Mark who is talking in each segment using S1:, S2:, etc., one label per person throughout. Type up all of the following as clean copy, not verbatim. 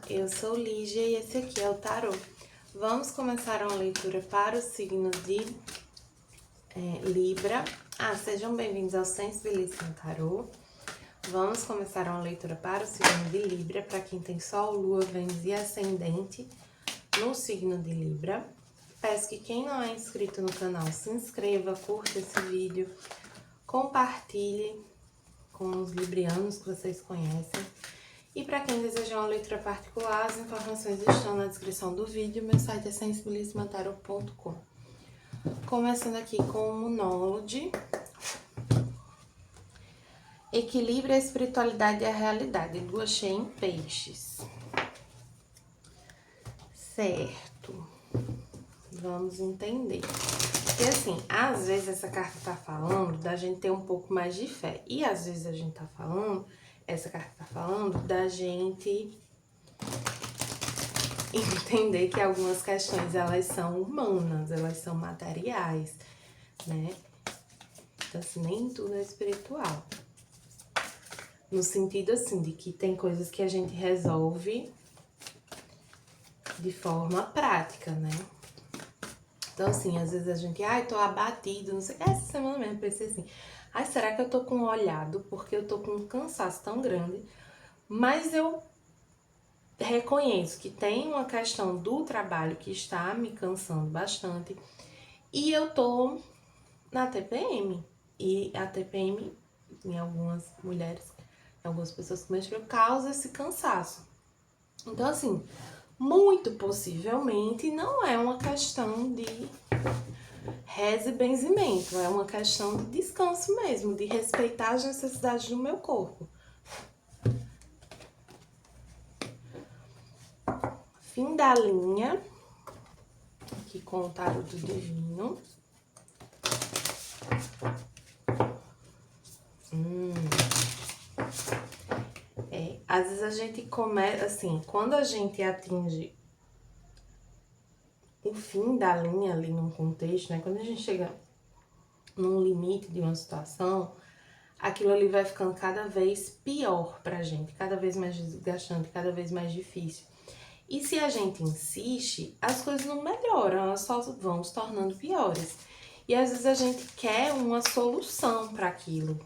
S1: eu sou Lígia e esse aqui é o tarô. Vamos começar uma leitura para o signo de Libra. Sejam bem-vindos ao Sensibilíssimo Tarô. Vamos começar uma leitura para o signo de Libra, para quem tem Sol, Lua, Vênus e Ascendente no signo de Libra. Peço que quem não é inscrito no canal se inscreva, curta esse vídeo, compartilhe com os librianos que vocês conhecem. E para quem deseja uma leitura particular, as informações estão na descrição do vídeo. Meu site é sensibilissimantaro.com. Começando aqui com o monólogo. Equilíbrio a espiritualidade e a realidade. Lua cheia em peixes. Certo. Vamos entender. Porque assim, às vezes essa carta tá falando da gente ter um pouco mais de fé. E às vezes a gente tá falando... Essa carta tá falando da gente entender que algumas questões, elas são humanas, elas são materiais, né? Então, assim, nem tudo é espiritual. No sentido, assim, de que tem coisas que a gente resolve de forma prática, né? Então, assim, às vezes a gente, tô abatido, não sei. Essa semana mesmo eu pensei assim, será que eu tô com um olhado? Porque eu tô com um cansaço tão grande. Mas eu reconheço que tem uma questão do trabalho que está me cansando bastante. E eu tô na TPM. E a TPM, em algumas mulheres, em algumas pessoas que menstruam, causa esse cansaço. Então, assim, muito possivelmente não é uma questão de reza e benzimento. É uma questão de descanso mesmo, de respeitar as necessidades do meu corpo. Fim da linha, aqui com o tarô do divino. Às vezes a gente começa, assim, quando a gente atinge o fim da linha ali num contexto, né? Quando a gente chega num limite de uma situação, aquilo ali vai ficando cada vez pior pra gente, cada vez mais desgastante, cada vez mais difícil. E se a gente insiste, as coisas não melhoram, elas só vão se tornando piores. E às vezes a gente quer uma solução para aquilo.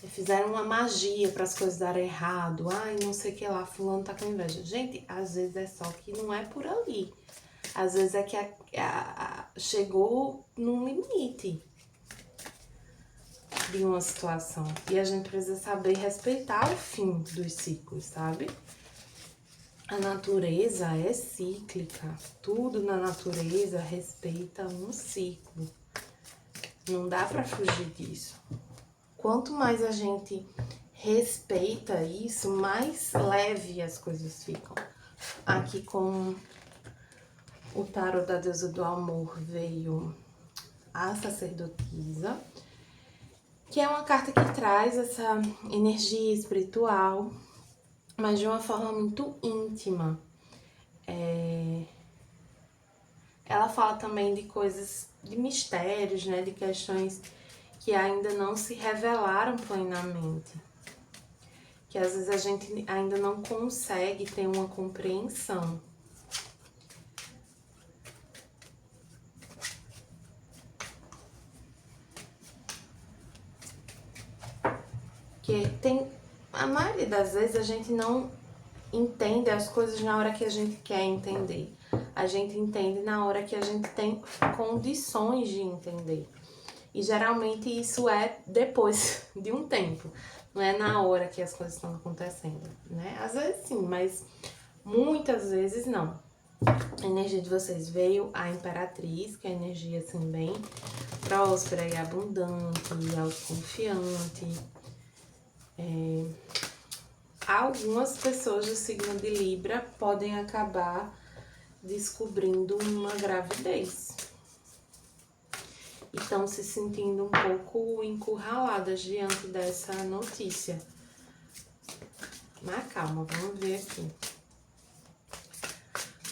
S1: Fizeram uma magia para as coisas darem errado. Não sei o que lá, fulano tá com inveja. Gente, às vezes é só que não é por ali. Às vezes é que chegou num limite de uma situação. E a gente precisa saber respeitar o fim dos ciclos, sabe? A natureza é cíclica. Tudo na natureza respeita um ciclo. Não dá pra fugir disso. Quanto mais a gente respeita isso, mais leve as coisas ficam. Aqui com o tarô da deusa do amor veio a sacerdotisa, que é uma carta que traz essa energia espiritual, mas de uma forma muito íntima. Ela fala também de coisas, de mistérios, né, de questões que ainda não se revelaram plenamente. Que às vezes a gente ainda não consegue ter uma compreensão. Que tem, a maioria das vezes a gente não entende as coisas na hora que a gente quer entender. A gente entende na hora que a gente tem condições de entender. E geralmente isso é depois de um tempo, não é na hora que as coisas estão acontecendo, né? Às vezes sim, mas muitas vezes não. A energia de vocês veio a Imperatriz, que é a energia assim bem próspera e abundante, e autoconfiante. Algumas pessoas do signo de Libra podem acabar descobrindo uma gravidez. E estão se sentindo um pouco encurraladas diante dessa notícia. Mas calma, vamos ver aqui.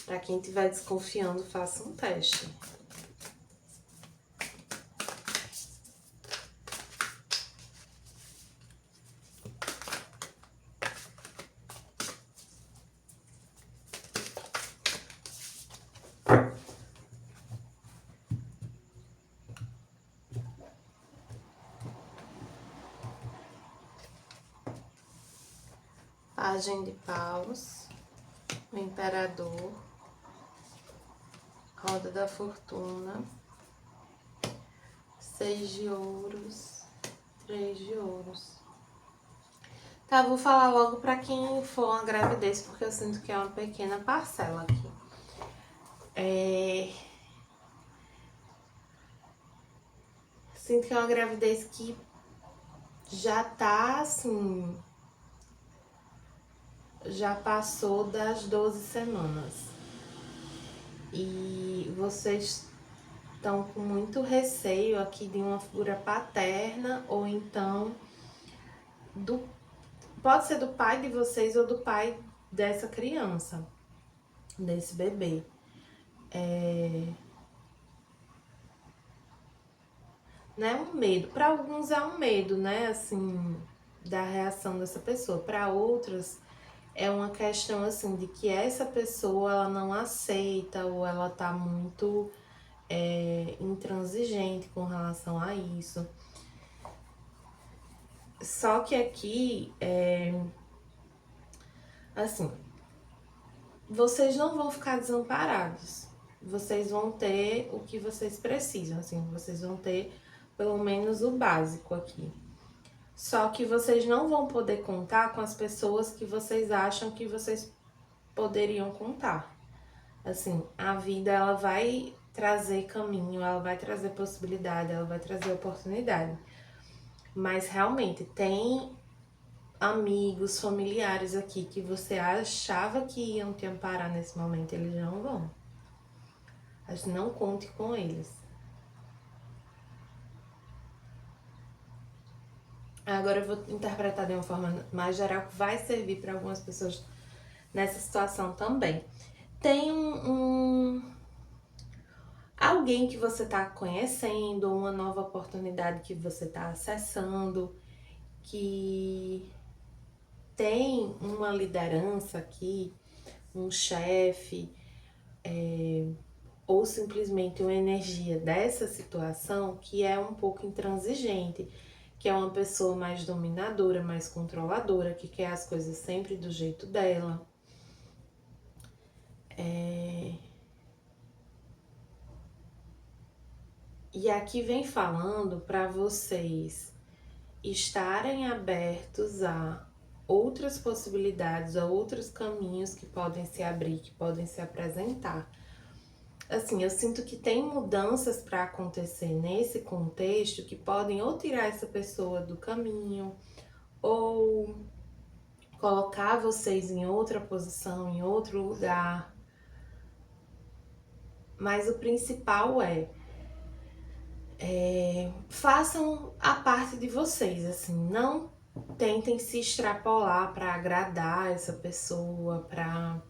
S1: Para quem estiver desconfiando, faça um teste. Pagem de paus, o imperador, roda da fortuna, 6 de ouros, 3 de ouros. Tá, vou falar logo pra quem for uma gravidez, porque eu sinto que é uma pequena parcela aqui. Sinto que é uma gravidez que já tá assim, já passou das 12 semanas. E vocês estão com muito receio aqui de uma figura paterna, ou então pode ser do pai de vocês ou do pai dessa criança, desse bebê. Não é um medo, para alguns é um medo, né, assim, da reação dessa pessoa. Para outras é uma questão assim de que essa pessoa ela não aceita, ou ela tá muito intransigente com relação a isso. Só que aqui, assim, vocês não vão ficar desamparados. Vocês vão ter o que vocês precisam, assim, vocês vão ter pelo menos o básico aqui. Só que vocês não vão poder contar com as pessoas que vocês acham que vocês poderiam contar. Assim, a vida ela vai trazer caminho, ela vai trazer possibilidade, ela vai trazer oportunidade. Mas realmente tem amigos, familiares aqui que você achava que iam te amparar nesse momento, eles não vão. Mas não conte com eles. Agora eu vou interpretar de uma forma mais geral que vai servir para algumas pessoas nessa situação também. Tem alguém que você está conhecendo, uma nova oportunidade que você está acessando, que tem uma liderança aqui, um chefe, ou simplesmente uma energia dessa situação que é um pouco intransigente, que é uma pessoa mais dominadora, mais controladora, que quer as coisas sempre do jeito dela. E aqui vem falando para vocês estarem abertos a outras possibilidades, a outros caminhos que podem se abrir, que podem se apresentar. Assim, eu sinto que tem mudanças para acontecer nesse contexto que podem ou tirar essa pessoa do caminho, ou colocar vocês em outra posição, em outro lugar. Mas o principal façam a parte de vocês, assim, não tentem se extrapolar para agradar essa pessoa, para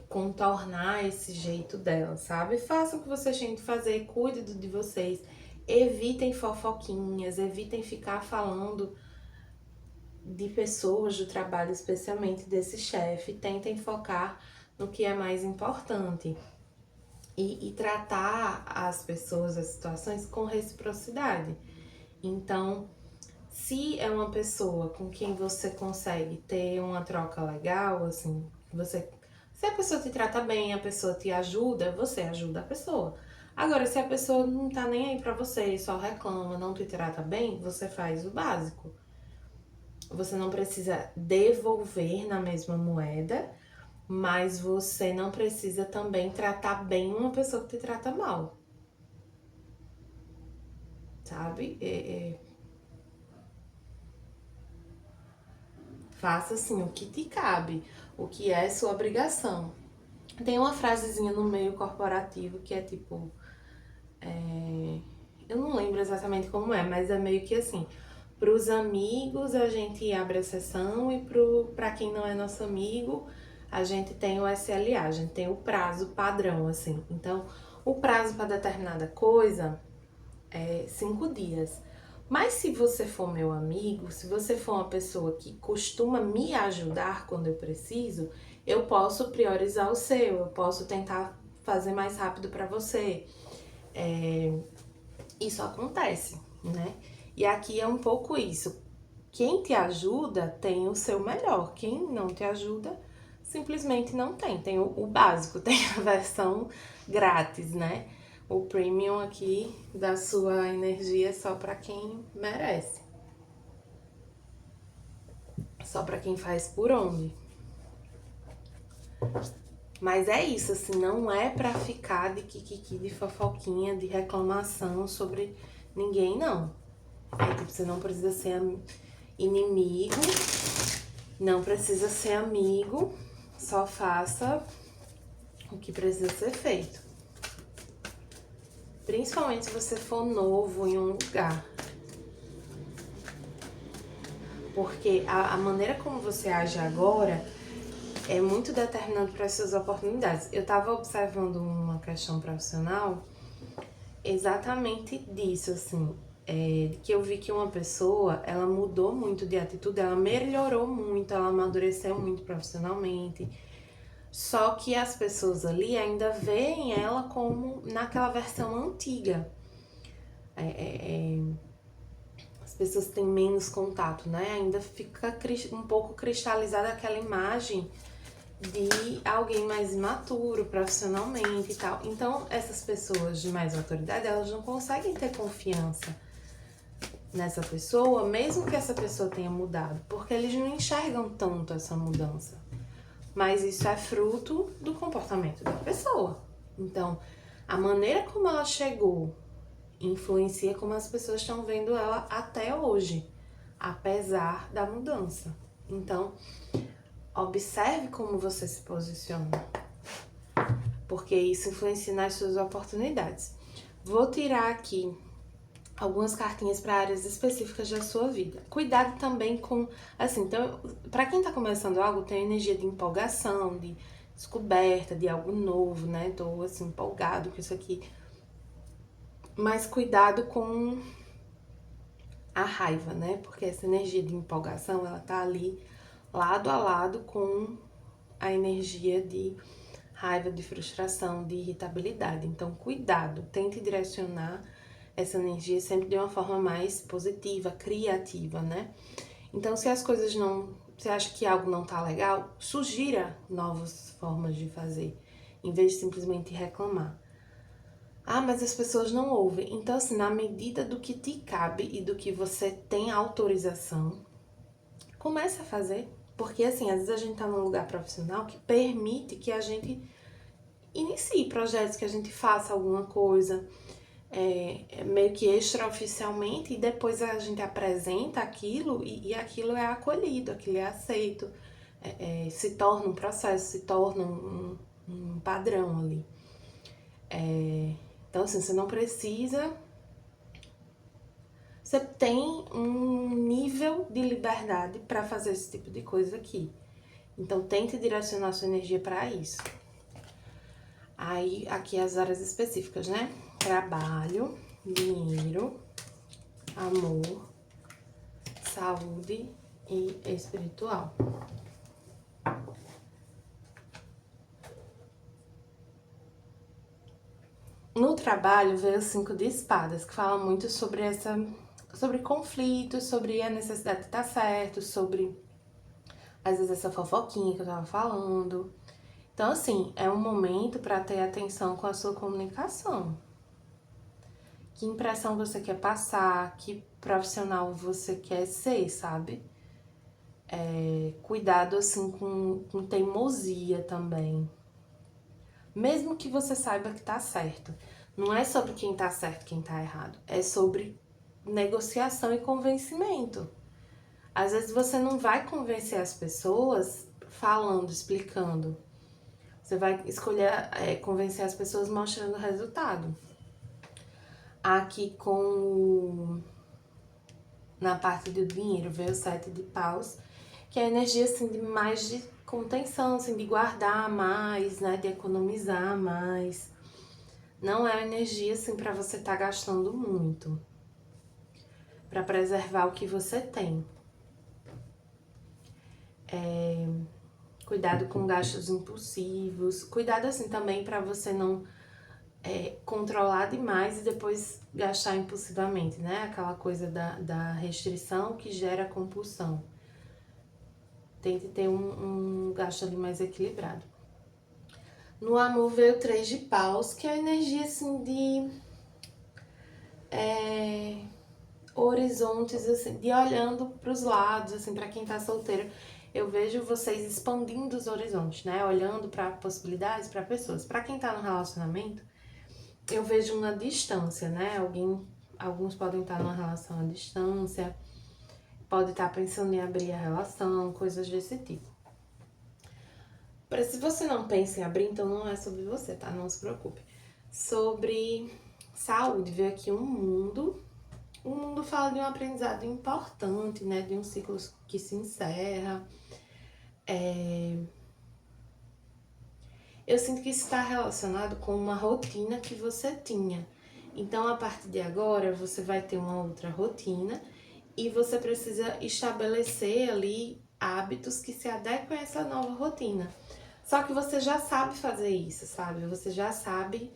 S1: contornar esse jeito dela, sabe? Façam o que vocês têm de fazer, cuidem de vocês, evitem fofoquinhas, evitem ficar falando de pessoas do trabalho, especialmente desse chefe, tentem focar no que é mais importante. E tratar as pessoas, as situações com reciprocidade. Então, se é uma pessoa com quem você consegue ter uma troca legal, assim, se a pessoa te trata bem, a pessoa te ajuda, você ajuda a pessoa. Agora, se a pessoa não tá nem aí pra você, só reclama, não te trata bem, você faz o básico. Você não precisa devolver na mesma moeda, mas você não precisa também tratar bem uma pessoa que te trata mal. Sabe? Faça assim o que te cabe, o que é sua obrigação. Tem uma frasezinha no meio corporativo que é tipo... eu não lembro exatamente como é, mas é meio que assim... Pros amigos a gente abre a sessão e pra quem não é nosso amigo... a gente tem o SLA, a gente tem o prazo padrão, assim. Então, o prazo para determinada coisa é 5 dias. Mas se você for meu amigo, se você for uma pessoa que costuma me ajudar quando eu preciso, eu posso priorizar o seu, eu posso tentar fazer mais rápido para você. Isso acontece, né? E aqui é um pouco isso. Quem te ajuda tem o seu melhor, quem não te ajuda simplesmente não tem. Tem o básico, tem a versão grátis, né? O premium aqui da sua energia só para quem merece. Só para quem faz por onde. Mas é isso, assim, não é pra ficar de kikiki, de fofoquinha, de reclamação sobre ninguém, não. É tipo, você não precisa ser inimigo, não precisa ser amigo, só faça o que precisa ser feito. Principalmente se você for novo em um lugar. Porque a maneira como você age agora é muito determinante para as suas oportunidades. Eu estava observando uma questão profissional exatamente disso, assim, que eu vi que uma pessoa, ela mudou muito de atitude, ela melhorou muito, ela amadureceu muito profissionalmente, só que as pessoas ali ainda veem ela como naquela versão antiga. As pessoas têm menos contato, né? Ainda fica um pouco cristalizada aquela imagem de alguém mais imaturo profissionalmente e tal. Então, essas pessoas de mais autoridade, elas não conseguem ter confiança nessa pessoa, mesmo que essa pessoa tenha mudado, porque eles não enxergam tanto essa mudança. Mas isso é fruto do comportamento da pessoa. Então, a maneira como ela chegou influencia como as pessoas estão vendo ela até hoje, apesar da mudança. Então, observe como você se posiciona, porque isso influencia nas suas oportunidades. Vou tirar aqui algumas cartinhas para áreas específicas da sua vida. Cuidado também com, assim, então, para quem tá começando algo, tem energia de empolgação, de descoberta, de algo novo, né? Tô assim empolgado com isso aqui. Mas cuidado com a raiva, né? Porque essa energia de empolgação, ela tá ali lado a lado com a energia de raiva, de frustração, de irritabilidade. Então, cuidado, tente direcionar essa energia sempre de uma forma mais positiva, criativa, né? Então, se as coisas não... Você acha que algo não tá legal, sugira novas formas de fazer, em vez de simplesmente reclamar. Ah, mas as pessoas não ouvem. Então, assim, na medida do que te cabe e do que você tem autorização, comece a fazer. Porque, assim, às vezes a gente tá num lugar profissional que permite que a gente inicie projetos, que a gente faça alguma coisa meio que extraoficialmente e depois a gente apresenta aquilo e aquilo é acolhido, aquilo é aceito, se torna um processo, se torna um padrão ali. Então, assim, você não precisa... Você tem um nível de liberdade para fazer esse tipo de coisa aqui. Então, tente direcionar sua energia para isso. Aí, aqui as áreas específicas, né? Trabalho, dinheiro, amor, saúde e espiritual. No trabalho veio o 5 de espadas, que fala muito sobre sobre conflitos, sobre a necessidade de estar certo, sobre, às vezes, essa fofoquinha que eu tava falando. Então, assim, é um momento para ter atenção com a sua comunicação. Que impressão você quer passar, que profissional você quer ser, sabe? Cuidado, assim, com teimosia também. Mesmo que você saiba que tá certo. Não é sobre quem tá certo e quem tá errado. É sobre negociação e convencimento. Às vezes você não vai convencer as pessoas falando, explicando. Você vai escolher convencer as pessoas mostrando o resultado. Aqui na parte do dinheiro veio o 7 de paus, que é a energia assim de mais de contenção, assim, de guardar mais, né, de economizar mais. Não é uma energia assim para você estar gastando muito, para preservar o que você tem. Cuidado com gastos impulsivos, cuidado assim também para você não controlar demais e depois gastar impulsivamente, né? Aquela coisa da restrição que gera compulsão. Tente ter um gasto ali mais equilibrado. No amor veio o 3 de paus, que é a energia assim de horizontes, assim, de olhando para os lados, assim, para quem tá solteiro. Eu vejo vocês expandindo os horizontes, né? Olhando para possibilidades, para pessoas. Para quem tá no relacionamento, eu vejo uma distância, né? Alguns podem estar numa relação à distância, pode estar pensando em abrir a relação, coisas desse tipo. Se você não pensa em abrir, então não é sobre você, tá? Não se preocupe. Sobre saúde, veio aqui um mundo. O mundo fala de um aprendizado importante, né? De um ciclo que se encerra. Eu sinto que isso está relacionado com uma rotina que você tinha. Então, a partir de agora, você vai ter uma outra rotina e você precisa estabelecer ali hábitos que se adequem a essa nova rotina. Só que você já sabe fazer isso, sabe? Você já sabe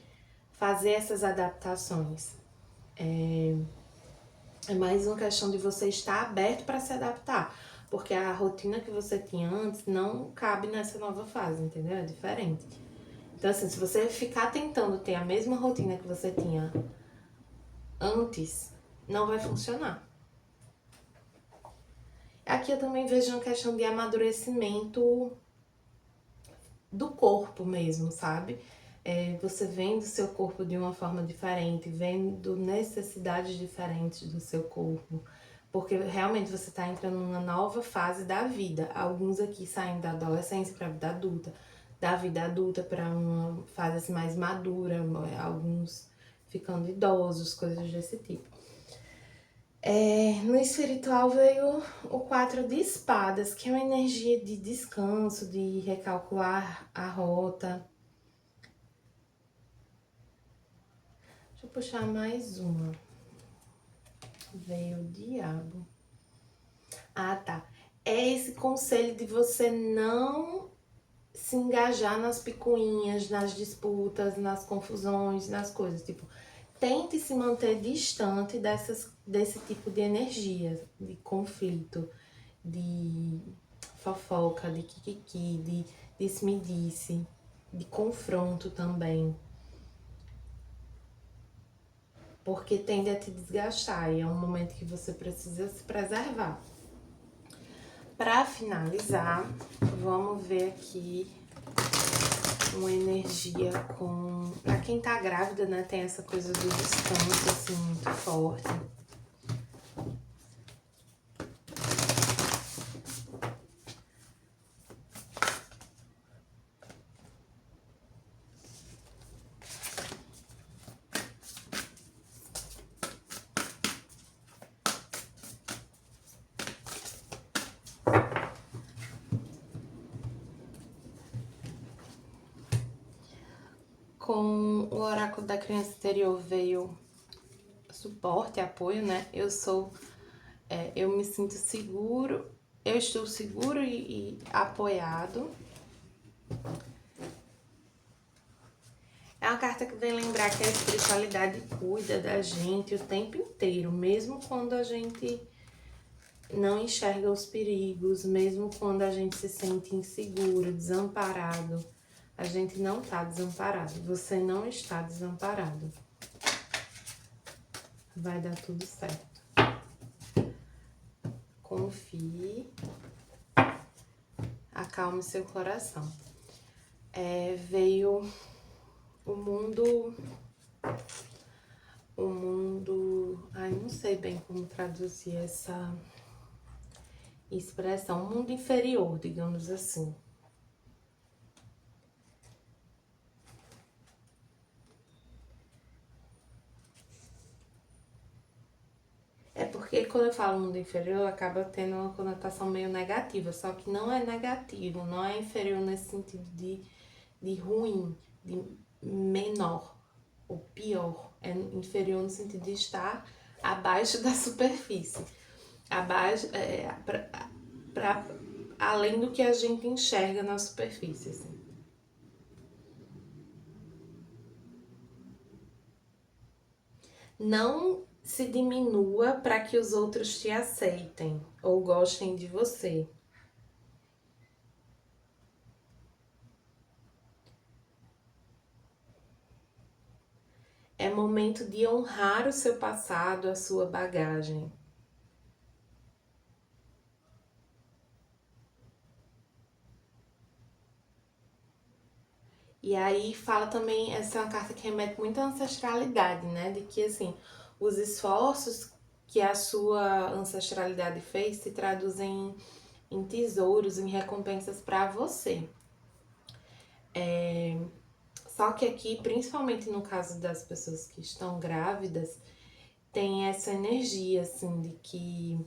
S1: fazer essas adaptações. É mais uma questão de você estar aberto para se adaptar. Porque a rotina que você tinha antes não cabe nessa nova fase, entendeu? É diferente. Então, assim, se você ficar tentando ter a mesma rotina que você tinha antes, não vai funcionar. Aqui eu também vejo uma questão de amadurecimento do corpo mesmo, sabe? Você vendo seu corpo de uma forma diferente, vendo necessidades diferentes do seu corpo, porque realmente você está entrando numa nova fase da vida. Alguns aqui saem da adolescência para a vida adulta, da vida adulta para uma fase assim, mais madura, alguns ficando idosos, coisas desse tipo. No espiritual veio o 4 de espadas, que é uma energia de descanso, de recalcular a rota. Deixa eu puxar mais uma. Veio o diabo. Ah, tá. É esse conselho de você não se engajar nas picuinhas, nas disputas, nas confusões, nas coisas. Tipo, tente se manter distante desse tipo de energia, de conflito, de fofoca, de kikiki, de disse-me-disse, de confronto também. Porque tende a te desgastar e é um momento que você precisa se preservar. Para finalizar, vamos ver aqui uma energia com... Pra quem tá grávida, né, tem essa coisa do descanso, assim, muito forte. Com o oráculo da criança interior veio suporte, apoio, né? Eu me sinto seguro, eu estou seguro e apoiado. É uma carta que vem lembrar que a espiritualidade cuida da gente o tempo inteiro, mesmo quando a gente não enxerga os perigos, mesmo quando a gente se sente inseguro, desamparado. A gente não tá desamparado, você não está desamparado. Vai dar tudo certo. Confie, acalme seu coração. Veio o mundo... Ai, não sei bem como traduzir essa expressão. O mundo inferior, digamos assim. É porque quando eu falo mundo inferior, acaba tendo uma conotação meio negativa. Só que não é negativo, não é inferior nesse sentido de ruim, de menor ou pior. É inferior no sentido de estar abaixo da superfície. Abaixo, além do que a gente enxerga na superfície, assim. Não se diminua para que os outros te aceitem ou gostem de você. É momento de honrar o seu passado, a sua bagagem. E aí fala também, essa é uma carta que remete muito à ancestralidade, né? De que, assim, os esforços que a sua ancestralidade fez se traduzem em tesouros, em recompensas para você. Só que aqui, principalmente no caso das pessoas que estão grávidas, tem essa energia, assim, de que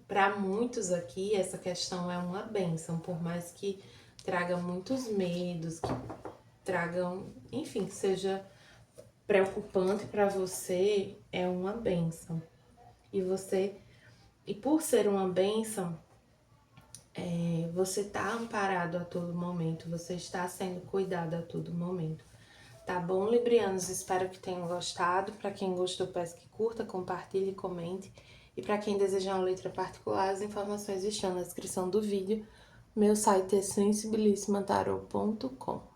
S1: para muitos aqui essa questão é uma bênção, por mais que traga muitos medos, que tragam, enfim, que seja preocupante para você, é uma bênção. E por ser uma bênção, você tá amparado a todo momento, você está sendo cuidado a todo momento. Tá bom, librianos? Espero que tenham gostado. Para quem gostou, peço que curta, compartilhe, comente. E para quem desejar uma letra particular, as informações estão na descrição do vídeo. Meu site é sensibilissimatarot.com.